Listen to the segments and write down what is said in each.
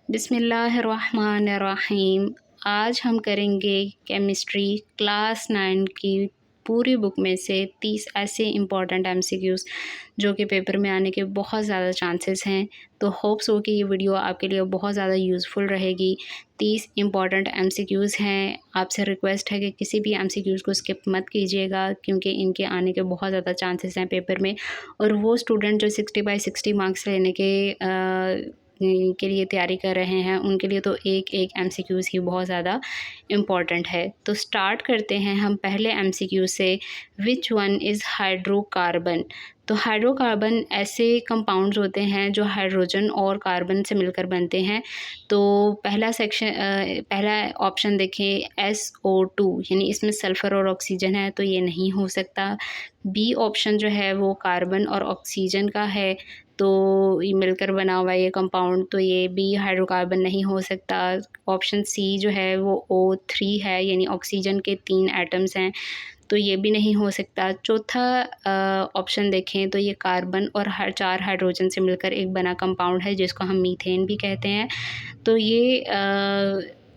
बिस्मिल्लाहिर्रहमानिर्रहीम। आज हम करेंगे केमिस्ट्री क्लास 9 की पूरी बुक में से 30 ऐसे इम्पॉर्टेंट एमसीक्यूज़ जो कि पेपर में आने के बहुत ज़्यादा चांसेस हैं। तो होप्स हो कि ये वीडियो आपके लिए बहुत ज़्यादा यूज़फुल रहेगी। 30 इम्पॉर्टेंट एमसीक्यूज़ हैं। आपसे रिक्वेस्ट है कि किसी भी एमसीक्यूज़ को स्किप मत कीजिएगा क्योंकि इनके आने के बहुत ज़्यादा चांसेस हैं पेपर में। और वो स्टूडेंट जो 60 बाई 60 मार्क्स लेने के लिए तैयारी कर रहे हैं उनके लिए तो एक एक एमसीक्यूज़ ही बहुत ज़्यादा इम्पॉर्टेंट है। तो स्टार्ट करते हैं हम पहले एमसीक्यू से। Which one is hydrocarbon. तो हाइड्रोकार्बन ऐसे कंपाउंड्स होते हैं जो हाइड्रोजन और कार्बन से मिलकर बनते हैं। तो पहला ऑप्शन देखें SO2 यानी इसमें सल्फ़र और ऑक्सीजन है तो ये नहीं हो सकता। बी ऑप्शन जो है वो कार्बन और ऑक्सीजन का है तो ये मिलकर बना हुआ है ये कंपाउंड, तो ये भी हाइड्रोकार्बन नहीं हो सकता। ऑप्शन सी जो है वो O3 है यानी ऑक्सीजन के 3 एटम्स हैं तो ये भी नहीं हो सकता। चौथा ऑप्शन देखें तो ये कार्बन और 4 हाइड्रोजन से मिलकर एक बना कंपाउंड है जिसको हम मीथेन भी कहते हैं, तो ये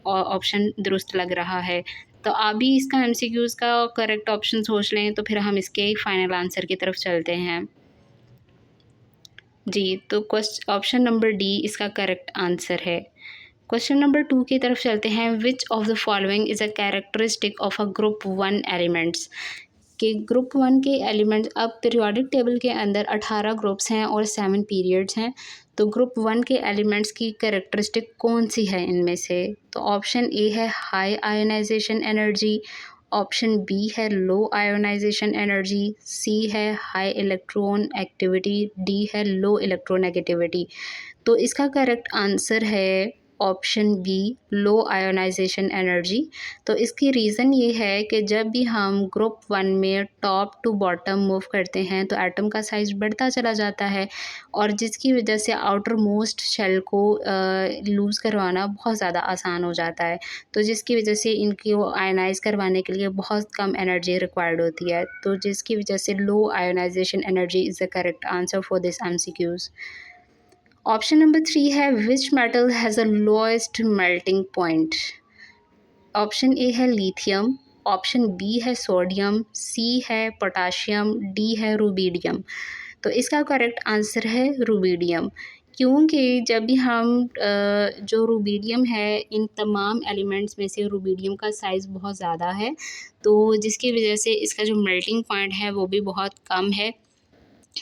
ऑप्शन दुरुस्त लग रहा है। तो आप भी इसका एमसीक्यूज़ का करेक्ट ऑप्शन सोच लें तो फिर हम इसके फाइनल आंसर की तरफ चलते हैं। जी, तो ऑप्शन नंबर डी इसका करेक्ट आंसर है। क्वेश्चन नंबर 2 की तरफ चलते हैं। Which of the following is a characteristic of a group 1 elements. कि ग्रुप 1 के एलिमेंट्स, अब पीरियोडिक टेबल के अंदर 18 ग्रुप्स हैं और 7 पीरियड्स हैं, तो ग्रुप 1 के एलिमेंट्स की कैरेक्टरिस्टिक कौन सी है इनमें से? तो ऑप्शन ए है high ionisation energy, option B है लो आयोनाइजेशन एनर्जी, सी है हाई इलेक्ट्रॉन एक्टिविटी, डी है लो इलेक्ट्रोनेगेटिविटी। तो इसका करेक्ट आंसर है ऑप्शन बी लो आयोनाइजेशन एनर्जी। तो इसकी रीज़न ये है कि जब भी हम ग्रुप 1 में टॉप टू बॉटम मूव करते हैं तो एटम का साइज़ बढ़ता चला जाता है और जिसकी वजह से आउटर मोस्ट शेल को लूज़ करवाना बहुत ज़्यादा आसान हो जाता है, तो जिसकी वजह से इनको आयनाइज करवाने के लिए बहुत कम एनर्जी रिक्वायर्ड होती है, तो जिसकी वजह से low ionization energy is the correct answer for this MCQs. Option number 3 है which metal has a lowest melting point. Option A है लिथियम, ऑप्शन बी है सोडियम, सी है पोटाशियम, डी है रुबीडियम। तो इसका करेक्ट आंसर है rubidium, क्योंकि जब भी हम जो रुबीडियम है, इन तमाम एलिमेंट्स में से रुबीडियम का साइज़ बहुत ज़्यादा है, तो जिसकी वजह से इसका जो मेल्टिंग पॉइंट है वो भी बहुत कम है,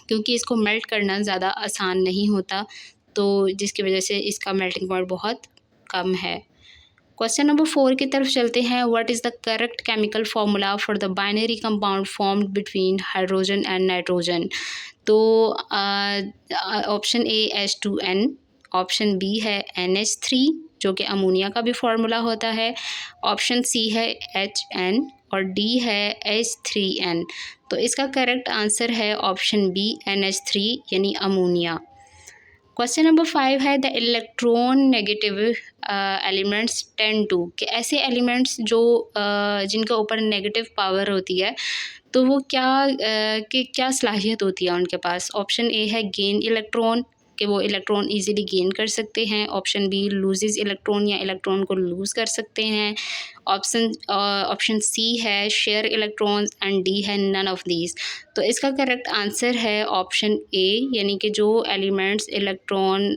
क्योंकि इसको मेल्ट करना ज़्यादा आसान नहीं होता, तो जिसकी वजह से इसका मेल्टिंग पॉइंट बहुत कम है। क्वेश्चन नंबर 4 की तरफ चलते हैं। What is the correct chemical formula for the binary compound formed between hydrogen and nitrogen. तो option A H2N, option B है NH3 जो कि अमोनिया का भी फार्मूला होता है, ऑप्शन सी है HN और डी है H3N। तो इसका करेक्ट आंसर है ऑप्शन बी NH3 यानी अमोनिया। क्वेश्चन नंबर 5 है the electron negative elements tend to, कि ऐसे एलिमेंट्स जो जिनके ऊपर नेगेटिव पावर होती है तो वो क्या सलाहियत होती है उनके पास। ऑप्शन ए है गेन इलेक्ट्रॉन, कि वो इलेक्ट्रॉन इजीली गेन कर सकते हैं, ऑप्शन बी लूजेस इलेक्ट्रॉन या इलेक्ट्रॉन को लूज़ कर सकते हैं, ऑप्शन सी है शेयर इलेक्ट्रॉन्स एंड डी है नन ऑफ दीज। तो इसका करेक्ट आंसर है ऑप्शन ए, यानी कि जो एलिमेंट्स इलेक्ट्रॉन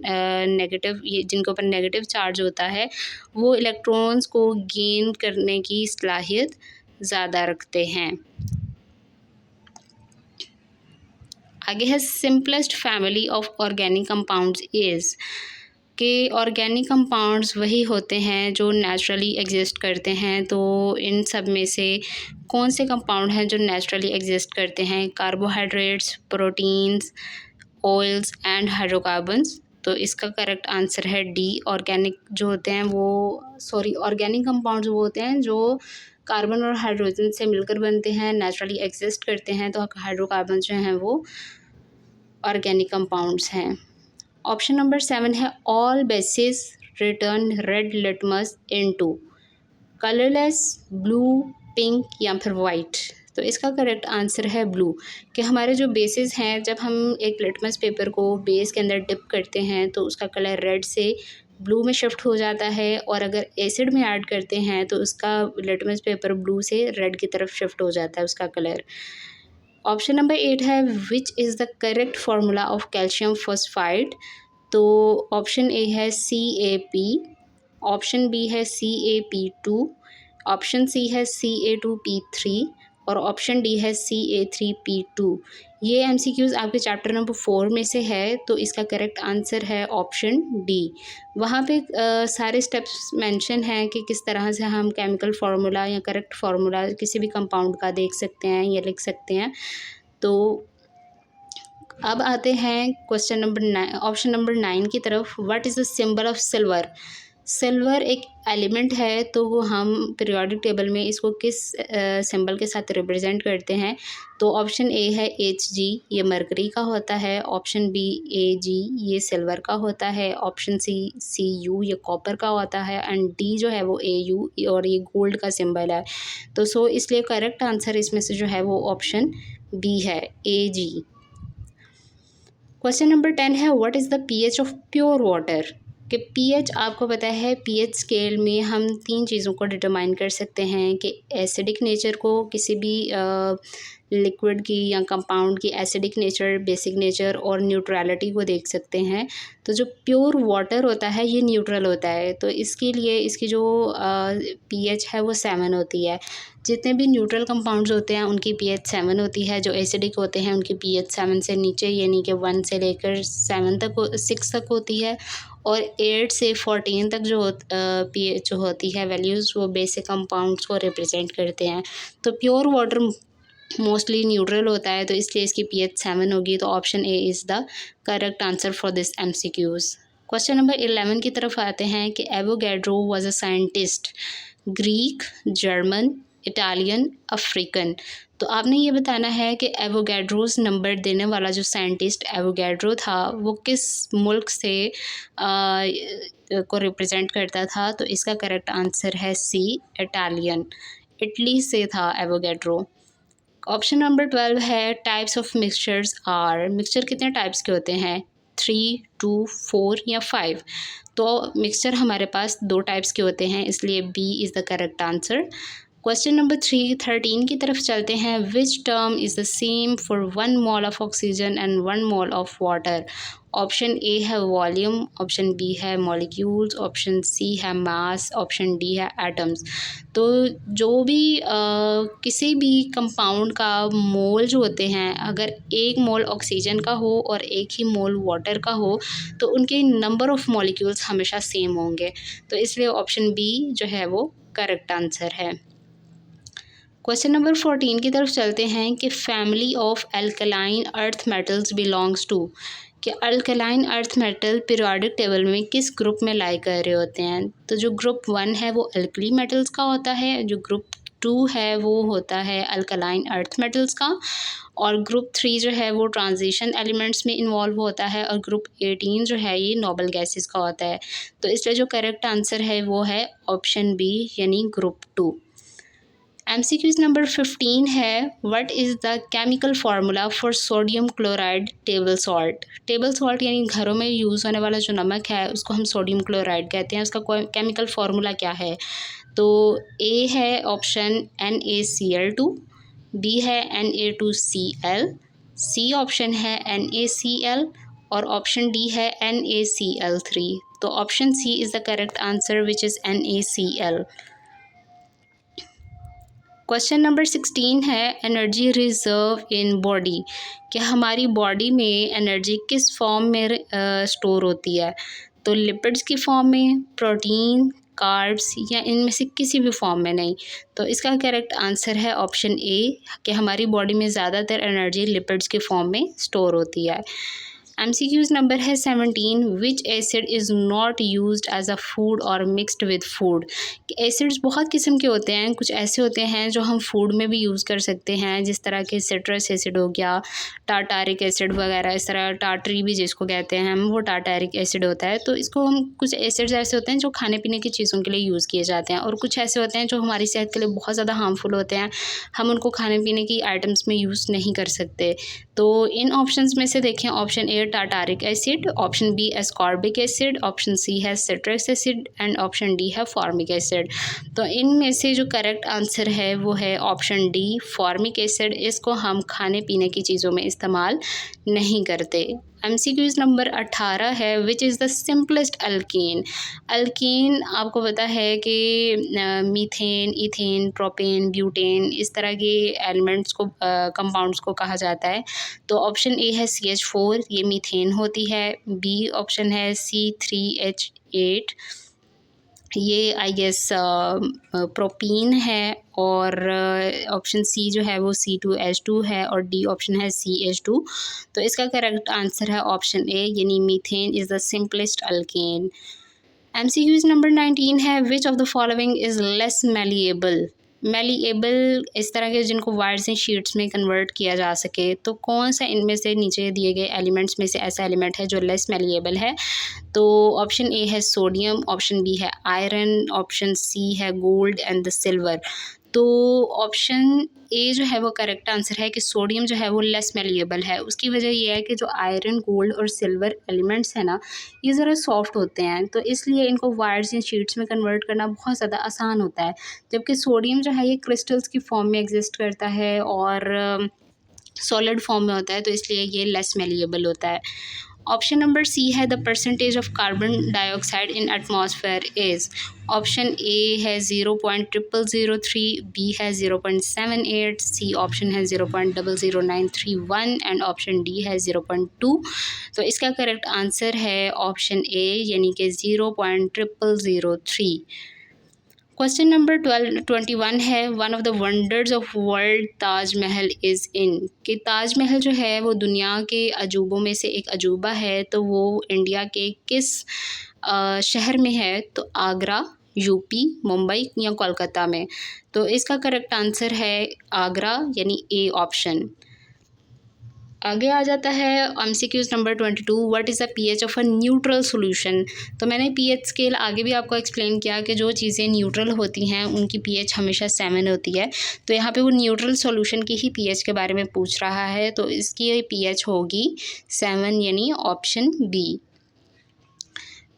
नेगेटिव, जिनके ऊपर नेगेटिव चार्ज होता है वो इलेक्ट्रॉन्स को गेन करने की सलाहियत ज़्यादा रखते हैं। आगे है simplest family of organic compounds is, के ऑर्गेनिक कंपाउंड्स वही होते हैं जो नेचुरली एग्जिस्ट करते हैं। तो इन सब में से कौन से कंपाउंड हैं जो नेचुरली एग्जिस्ट करते हैं? Carbohydrates, proteins, oils and hydrocarbons. तो इसका करेक्ट आंसर है डी। ऑर्गेनिक जो होते हैं ऑर्गेनिक कंपाउंड्स वो होते हैं जो कार्बन और हाइड्रोजन से मिलकर बनते हैं, नेचुरली एग्जिस्ट करते हैं, तो हाइड्रोकार्बन जो हैं वो ऑर्गेनिक कंपाउंड्स हैं। ऑप्शन नंबर 7 है all basis return red litmus into, colourless, blue, pink या फिर वाइट। तो इसका करेक्ट आंसर है ब्लू, कि हमारे जो बेसिस हैं जब हम एक लिटमस पेपर को बेस के अंदर डिप करते हैं तो उसका कलर रेड से ब्लू में शिफ्ट हो जाता है, और अगर एसिड में ऐड करते हैं तो उसका लिटमस पेपर ब्लू से रेड की तरफ शिफ्ट हो जाता है उसका कलर। ऑप्शन नंबर 8 है which is the correct formula of calcium phosphide. तो ऑप्शन ए है CaP, ऑप्शन बी है CaP2, ऑप्शन सी है Ca2P3 और ऑप्शन डी है Ca3P2। ये MCQs आपके चैप्टर नंबर 4 में से है, तो इसका करेक्ट आंसर है ऑप्शन डी। वहाँ पे सारे स्टेप्स मेंशन हैं कि किस तरह से हम केमिकल फार्मूला या करेक्ट फार्मूला किसी भी कंपाउंड का देख सकते हैं या लिख सकते हैं। तो अब आते हैं क्वेश्चन नंबर 9, ऑप्शन नंबर 9 की तरफ। What is the symbol of silver. Silver एक एलिमेंट है, तो वो हम पीरियोडिक टेबल में इसको किस सिंबल के साथ रिप्रेजेंट करते हैं। तो ऑप्शन ए है Hg, ये मरकरी का होता है। ऑप्शन बी Ag, ये सिल्वर का होता है। ऑप्शन सी Cu, ये कॉपर का होता है। एंड डी जो है वो Au, और ये गोल्ड का सिंबल है। तो इसलिए करेक्ट आंसर इसमें से जो है वो ऑप्शन बी है, Ag। क्वेश्चन नंबर 10 है what is the pH of pure water. कि pH आपको पता है, pH स्केल में हम 3 चीज़ों को डिटरमाइन कर सकते हैं कि एसिडिक नेचर को, किसी भी लिक्विड की या कंपाउंड की एसिडिक नेचर, बेसिक नेचर और न्यूट्रलिटी को देख सकते हैं। तो जो प्योर वाटर होता है ये न्यूट्रल होता है, तो इसके लिए इसकी जो pH है वो 7 होती है। जितने भी न्यूट्रल कंपाउंड्स होते हैं उनकी pH 7 होती है। जो एसिडिक होते हैं उनकी pH 7 से नीचे, यानी कि 1 से लेकर 6 तक होती है। और 8 से 14 तक जो pH जो होती है वैल्यूज़, वो बेसिक कंपाउंड्स को रिप्रेजेंट करते हैं। तो प्योर वाटर मोस्टली न्यूट्रल होता है, तो इसलिए इसकी pH 7 होगी। तो option A is the correct answer for this MCQs। Question number 11 की तरफ आते हैं कि Avogadro was a scientist, Greek, German, Italian, African. तो आपने ये बताना है कि एवोगैड्रोस नंबर देने वाला जो साइंटिस्ट एवोगैड्रो था वो किस मुल्क से को रिप्रेजेंट करता था। तो इसका करेक्ट आंसर है सी, इटालियन, इटली से था एवोगैड्रो। ऑप्शन नंबर 12 है types of mixtures are. Mixture कितने टाइप्स के होते हैं, 3, 2, 4 या 5। तो मिक्सचर हमारे पास 2 टाइप्स के होते हैं, इसलिए B is the correct answer. Question number 13 की तरफ चलते हैं। Which term is the same for 1 mole of oxygen and 1 mole of water. Option A है वॉल्यूम, ऑप्शन बी है मॉलिक्यूल्स, ऑप्शन सी है मास, ऑप्शन डी है atoms. तो जो भी किसी भी कंपाउंड का मोल जो होते हैं, अगर 1 मोल ऑक्सीजन का हो और 1 ही मोल वाटर का हो, तो उनके नंबर ऑफ़ मॉलिक्यूल्स हमेशा सेम होंगे। तो इसलिए ऑप्शन बी जो है वो करेक्ट आंसर है। क्वेश्चन नंबर 14 की तरफ चलते हैं कि family of alkaline earth metals belongs to. कि alkaline earth metal periodic table में किस ग्रुप में लाई कर रहे होते हैं। तो जो ग्रुप 1 है वो अल्कली मेटल्स का होता है, जो ग्रुप 2 है वो होता है अल्कलाइन अर्थ मेटल्स का, और ग्रुप 3 जो है वो ट्रांजिशन एलिमेंट्स में इन्वॉल्व होता है, और ग्रुप 18 जो है ये नोबल गैसेस का होता है। तो इसलिए जो करेक्ट आंसर है वो है ऑप्शन बी, यानी ग्रुप 2। MCQs नंबर 15 है what is the chemical formula for sodium chloride table salt. Table salt यानी घरों में यूज़ होने वाला जो नमक है उसको हम सोडियम क्लोराइड कहते हैं। उसका केमिकल फार्मूला क्या है। तो ए है ऑप्शन NaCl2, बी है Na2Cl, सी ऑप्शन है NaCl और ऑप्शन डी है NaCl3। तो option C is the correct answer which is NaCl। Question number 16 है एनर्जी रिजर्व इन बॉडी। कि हमारी बॉडी में एनर्जी किस फॉर्म में स्टोर होती है। तो लिपिड्स की फॉर्म में, प्रोटीन, कार्ब्स या इनमें से किसी भी फॉर्म में नहीं। तो इसका करेक्ट आंसर है ऑप्शन ए कि हमारी बॉडी में ज़्यादातर एनर्जी लिपिड्स के फॉर्म में स्टोर होती है। MCQs नंबर है 17 which acid is not used as a food or mixed with food. Acids बहुत किस्म के होते हैं, कुछ ऐसे होते हैं जो हम फूड में भी यूज़ कर सकते हैं, जिस तरह के सिट्रस एसिड हो गया, टाटारिक एसिड वगैरह, इस तरह टाटरी भी जिसको कहते हैं हम, वो टाटारिक एसिड होता है। तो इसको हम, कुछ एसिड्स ऐसे होते हैं जो खाने पीने की चीज़ों के लिए यूज़ किए जाते हैं, और कुछ ऐसे होते हैं जो हमारी सेहत के लिए बहुत ज़्यादा हार्मफुल होते हैं, हम उनको खाने पीने की आइटम्स में यूज़ नहीं कर सकते। तो इन ऑप्शंस में से देखें, option A A tartaric acid, option B ascorbic acid, option C है citric acid and option D है फॉर्मिक एसिड। तो इनमें से जो करेक्ट आंसर है वो है ऑप्शन डी फॉर्मिक एसिड। इसको हम खाने पीने की चीज़ों में इस्तेमाल नहीं करते। MCQs नंबर 18 है which is the simplest alkyne. Alkyne आपको पता है कि मीथेन, इथेन, प्रोपेन, ब्यूटेन इस तरह के एलिमेंट्स को कंपाउंड्स को कहा जाता है। तो ऑप्शन ए है CH4, ये मीथेन होती है। बी ऑप्शन है C3H8, ये आई गेस प्रोपीन है। और ऑप्शन सी जो है वो C2H2 है और डी ऑप्शन है CH2। तो इसका करेक्ट आंसर है ऑप्शन ए, यानी methane is the simplest alkane. MCQs number 19 है which of the following is less malleable. Malleable इस तरह के जिनको वायर्स एंड शीट्स में कन्वर्ट किया जा सके, तो कौन सा इनमें से नीचे दिए गए एलिमेंट्स में से ऐसा एलिमेंट है जो लेस मेलिएबल है। तो ऑप्शन ए है सोडियम, ऑप्शन बी है आयरन, ऑप्शन सी है गोल्ड एंड द सिल्वर। तो ऑप्शन ए जो है वो करेक्ट आंसर है कि सोडियम जो है वो लेस मेलिएबल है। उसकी वजह ये है कि जो आयरन, गोल्ड और सिल्वर एलिमेंट्स हैं ना, ये ज़रा सॉफ्ट होते हैं, तो इसलिए इनको वायर्स या शीट्स में कन्वर्ट करना बहुत ज़्यादा आसान होता है। जबकि सोडियम जो है ये क्रिस्टल्स की फॉर्म में एग्जिस्ट करता है और सॉलिड फॉर्म में होता है, तो इसलिए ये लेस मेलिएबल होता है। ऑप्शन नंबर सी है the percentage of carbon dioxide in atmosphere is. Option A है 0.0003, बी है 0.78, सी ऑप्शन है 0.00931 एंड ऑप्शन डी है 0.2। तो इसका करेक्ट आंसर है ऑप्शन ए, यानी कि 0.0003। क्वेश्चन नंबर 21 है one of the wonders of world Taj Mahal is in. कि ताजमहल जो है वो दुनिया के अजूबों में से एक अजूबा है, तो वो इंडिया के किस शहर में है। तो आगरा, यूपी, मुंबई या कोलकाता में। तो इसका करेक्ट आंसर है आगरा, यानी ए ऑप्शन। आगे आ जाता है MCQs number 22 what is the pH of a neutral solution. तो मैंने pH स्केल आगे भी आपको एक्सप्लेन किया कि जो चीज़ें न्यूट्रल होती हैं उनकी pH हमेशा 7 होती है। तो यहाँ पे वो न्यूट्रल सॉल्यूशन की ही pH के बारे में पूछ रहा है, तो इसकी pH होगी 7, यानी option B.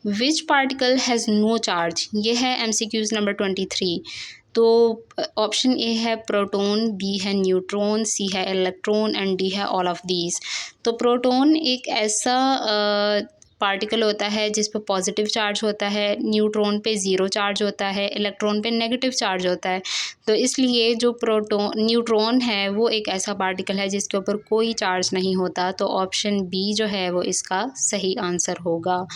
Which particle has no charge, ये है MCQs नंबर 23। तो ऑप्शन ए है प्रोटॉन, बी है न्यूट्रॉन, सी है इलेक्ट्रॉन एंड डी है ऑल ऑफ दीज। तो प्रोटॉन एक ऐसा पार्टिकल होता है जिस पर पॉजिटिव चार्ज होता है, न्यूट्रॉन पे ज़ीरो चार्ज होता है, इलेक्ट्रॉन पे नेगेटिव चार्ज होता है। तो इसलिए जो न्यूट्रॉन है वो एक ऐसा पार्टिकल है जिसके ऊपर कोई चार्ज नहीं होता। तो ऑप्शन बी जो है वो इसका सही आंसर होगा।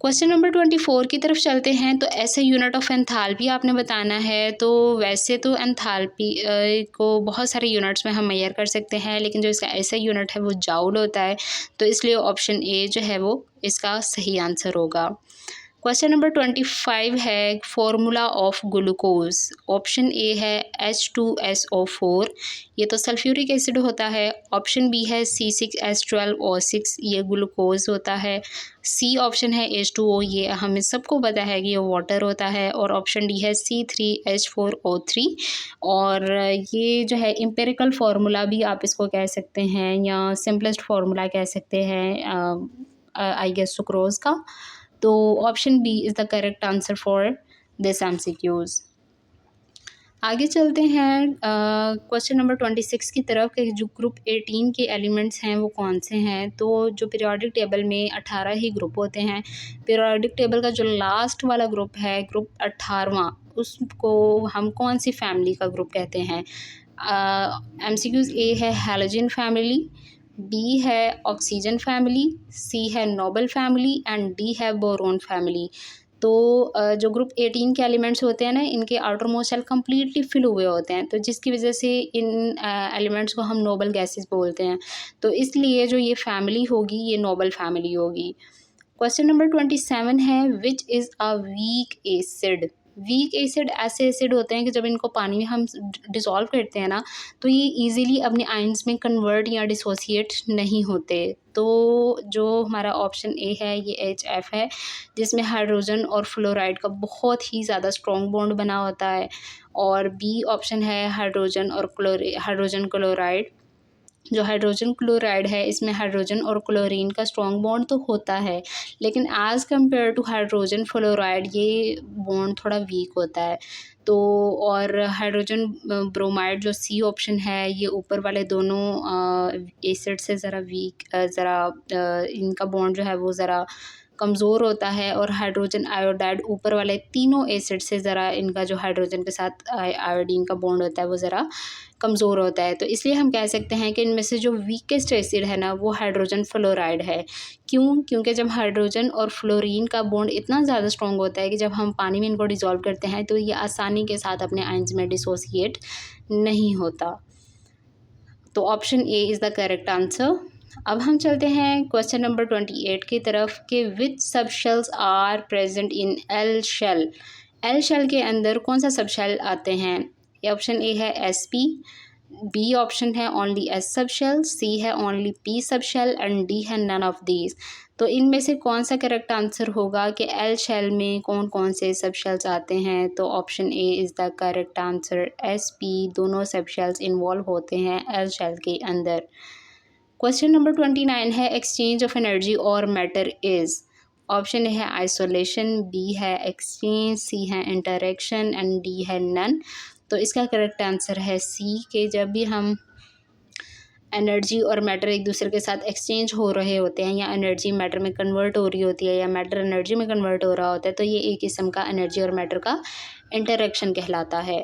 क्वेश्चन नंबर 24 की तरफ चलते हैं। तो ऐसे यूनिट ऑफ एंथैल्पी आपने बताना है। तो वैसे तो एंथैल्पी को बहुत सारे यूनिट्स में हम मेजर कर सकते हैं, लेकिन जो इसका ऐसा यूनिट है वो जाउल होता है। तो इसलिए ऑप्शन ए जो है वो इसका सही आंसर होगा। क्वेश्चन नंबर 25 है formula of glucose. Option A है H2SO4, ये तो सल्फ्यूरिक एसिड होता है। ऑप्शन बी है C6H12O6, ये ग्लूकोज होता है। सी ऑप्शन है H2O, ये हमें सबको पता है कि ये वाटर होता है। और ऑप्शन डी है C3H4O3, और ये जो है एम्पिरिकल फार्मूला भी आप इसको कह सकते हैं या सिंपलेस्ट फार्मूला कह सकते हैं आई गेस सुक्रोज का। तो option B is the correct answer for this MCQs। आगे चलते हैं क्वेश्चन नंबर 26 की तरफ कि जो ग्रुप 18 के एलिमेंट्स हैं वो कौन से हैं। तो जो पीरियोडिक टेबल में 18 ही ग्रुप होते हैं। पीरियोडिक टेबल का जो लास्ट वाला ग्रुप है, ग्रुप 18वां, उसको हम कौन सी फैमिली का ग्रुप कहते हैं। MCQs ए है हैलोजन फैमिली, बी है ऑक्सीजन फैमिली, सी है नोबल फैमिली एंड डी है बोरोन फैमिली। तो जो ग्रुप 18 के एलिमेंट्स होते हैं ना, इनके outermost shell completely fill हुए होते हैं, तो जिसकी वजह से इन एलिमेंट्स को हम नोबल गैसेस बोलते हैं। तो इसलिए जो ये फैमिली होगी ये नोबल फैमिली होगी। क्वेश्चन नंबर 27 है which is a weak acid. Weak acid ऐसे एसिड होते हैं कि जब इनको पानी में हम डिसॉल्व करते हैं ना, तो ये इजीली अपने आयंस में कन्वर्ट या डिसोसिएट नहीं होते। तो जो हमारा ऑप्शन ए है ये HF है, जिसमें हाइड्रोजन और फ्लोराइड का बहुत ही ज़्यादा स्ट्रॉन्ग बॉन्ड बना होता है। और बी ऑप्शन है हाइड्रोजन और हाइड्रोजन क्लोराइड। जो हाइड्रोजन क्लोराइड है इसमें हाइड्रोजन और क्लोरीन का स्ट्रॉन्ग बॉन्ड तो होता है, लेकिन as compared to hydrogen fluoride ये बॉन्ड थोड़ा वीक होता है। तो और हाइड्रोजन ब्रोमाइड जो सी ऑप्शन है ये ऊपर वाले दोनों एसिड से ज़रा वीक इनका बॉन्ड जो है वो ज़रा कमज़ोर होता है, और हाइड्रोजन आयोडाइड ऊपर वाले तीनों एसिड से ज़रा इनका जो हाइड्रोजन के साथ आयोडीन का बॉन्ड होता है वो ज़रा कमज़ोर होता है। तो इसलिए हम कह सकते हैं कि इनमें से जो वीकेस्ट एसिड है ना वो हाइड्रोजन फ्लोराइड है। क्यों? क्योंकि जब हाइड्रोजन और फ्लोरीन का बॉन्ड इतना ज़्यादा स्ट्रॉन्ग होता है कि जब हम पानी में इनको डिज़ोल्व करते हैं तो ये आसानी के साथ अपने आयंस में डिसोसिएट नहीं होता। तो option A is the correct answer. अब हम चलते हैं क्वेश्चन नंबर 28 की तरफ कि which sub shells are present in L shell. L shell के अंदर कौन सा सब शेल आते हैं? ऑप्शन ए है एस पी, बी ऑप्शन है only S subshell, C है only P subshell and D है नन ऑफ दीज। तो इनमें से कौन सा करेक्ट आंसर होगा कि एल शेल में कौन कौन से सब शेल्स आते हैं? तो option A is the correct answer, S P दोनों सब शेल्स इन्वॉल्व होते हैं एल शेल के अंदर। क्वेश्चन नंबर 29 है एक्सचेंज ऑफ एनर्जी और मैटर इज़। ऑप्शन ए है आइसोलेशन, बी है एक्सचेंज, सी है इंटरेक्शन एंड डी है नन। तो इसका करेक्ट आंसर है सी, कि जब भी हम एनर्जी और मैटर एक दूसरे के साथ एक्सचेंज हो रहे होते हैं, या एनर्जी मैटर में कन्वर्ट हो रही होती है, या मैटर एनर्जी में कन्वर्ट हो रहा होता है, तो ये एक किस्म का एनर्जी और मैटर का इंटरेक्शन कहलाता है।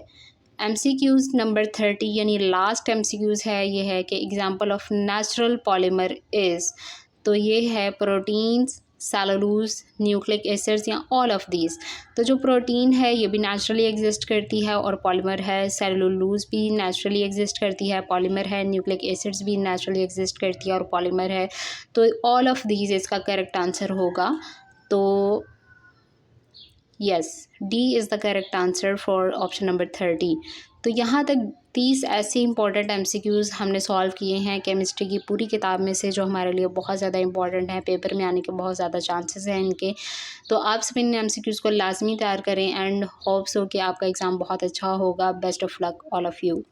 MCQs नंबर 30 यानी लास्ट MCQs है, ये है कि example of natural polymer is. तो ये है प्रोटीन्स, सेलुलोज, न्यूक्लिक एसिड्स या ऑल ऑफ दीज। तो जो प्रोटीन है ये भी नेचुरली एग्जिस्ट करती है और पॉलीमर है, सेलुलोज भी नेचुरली एग्जिस्ट करती है, पॉलीमर है, न्यूक्लिक एसिड्स भी नेचुरली एग्जिस्ट करती है और पॉलीमर है। तो ऑल ऑफ दीज इसका करेक्ट आंसर होगा। तो yes, D is the correct answer for option number 30। तो यहाँ तक 30 ऐसे इंपॉर्टेंट MCQs हमने सॉल्व किए हैं केमिस्ट्री की पूरी किताब में से, जो हमारे लिए बहुत ज़्यादा इंपॉर्टेंट हैं, पेपर में आने के बहुत ज़्यादा चांसेस हैं इनके। तो आप सब इन MCQs को लाजमी तैयार करें एंड होप्स हो कि आपका एग्ज़ाम बहुत अच्छा होगा। Best of luck all of you.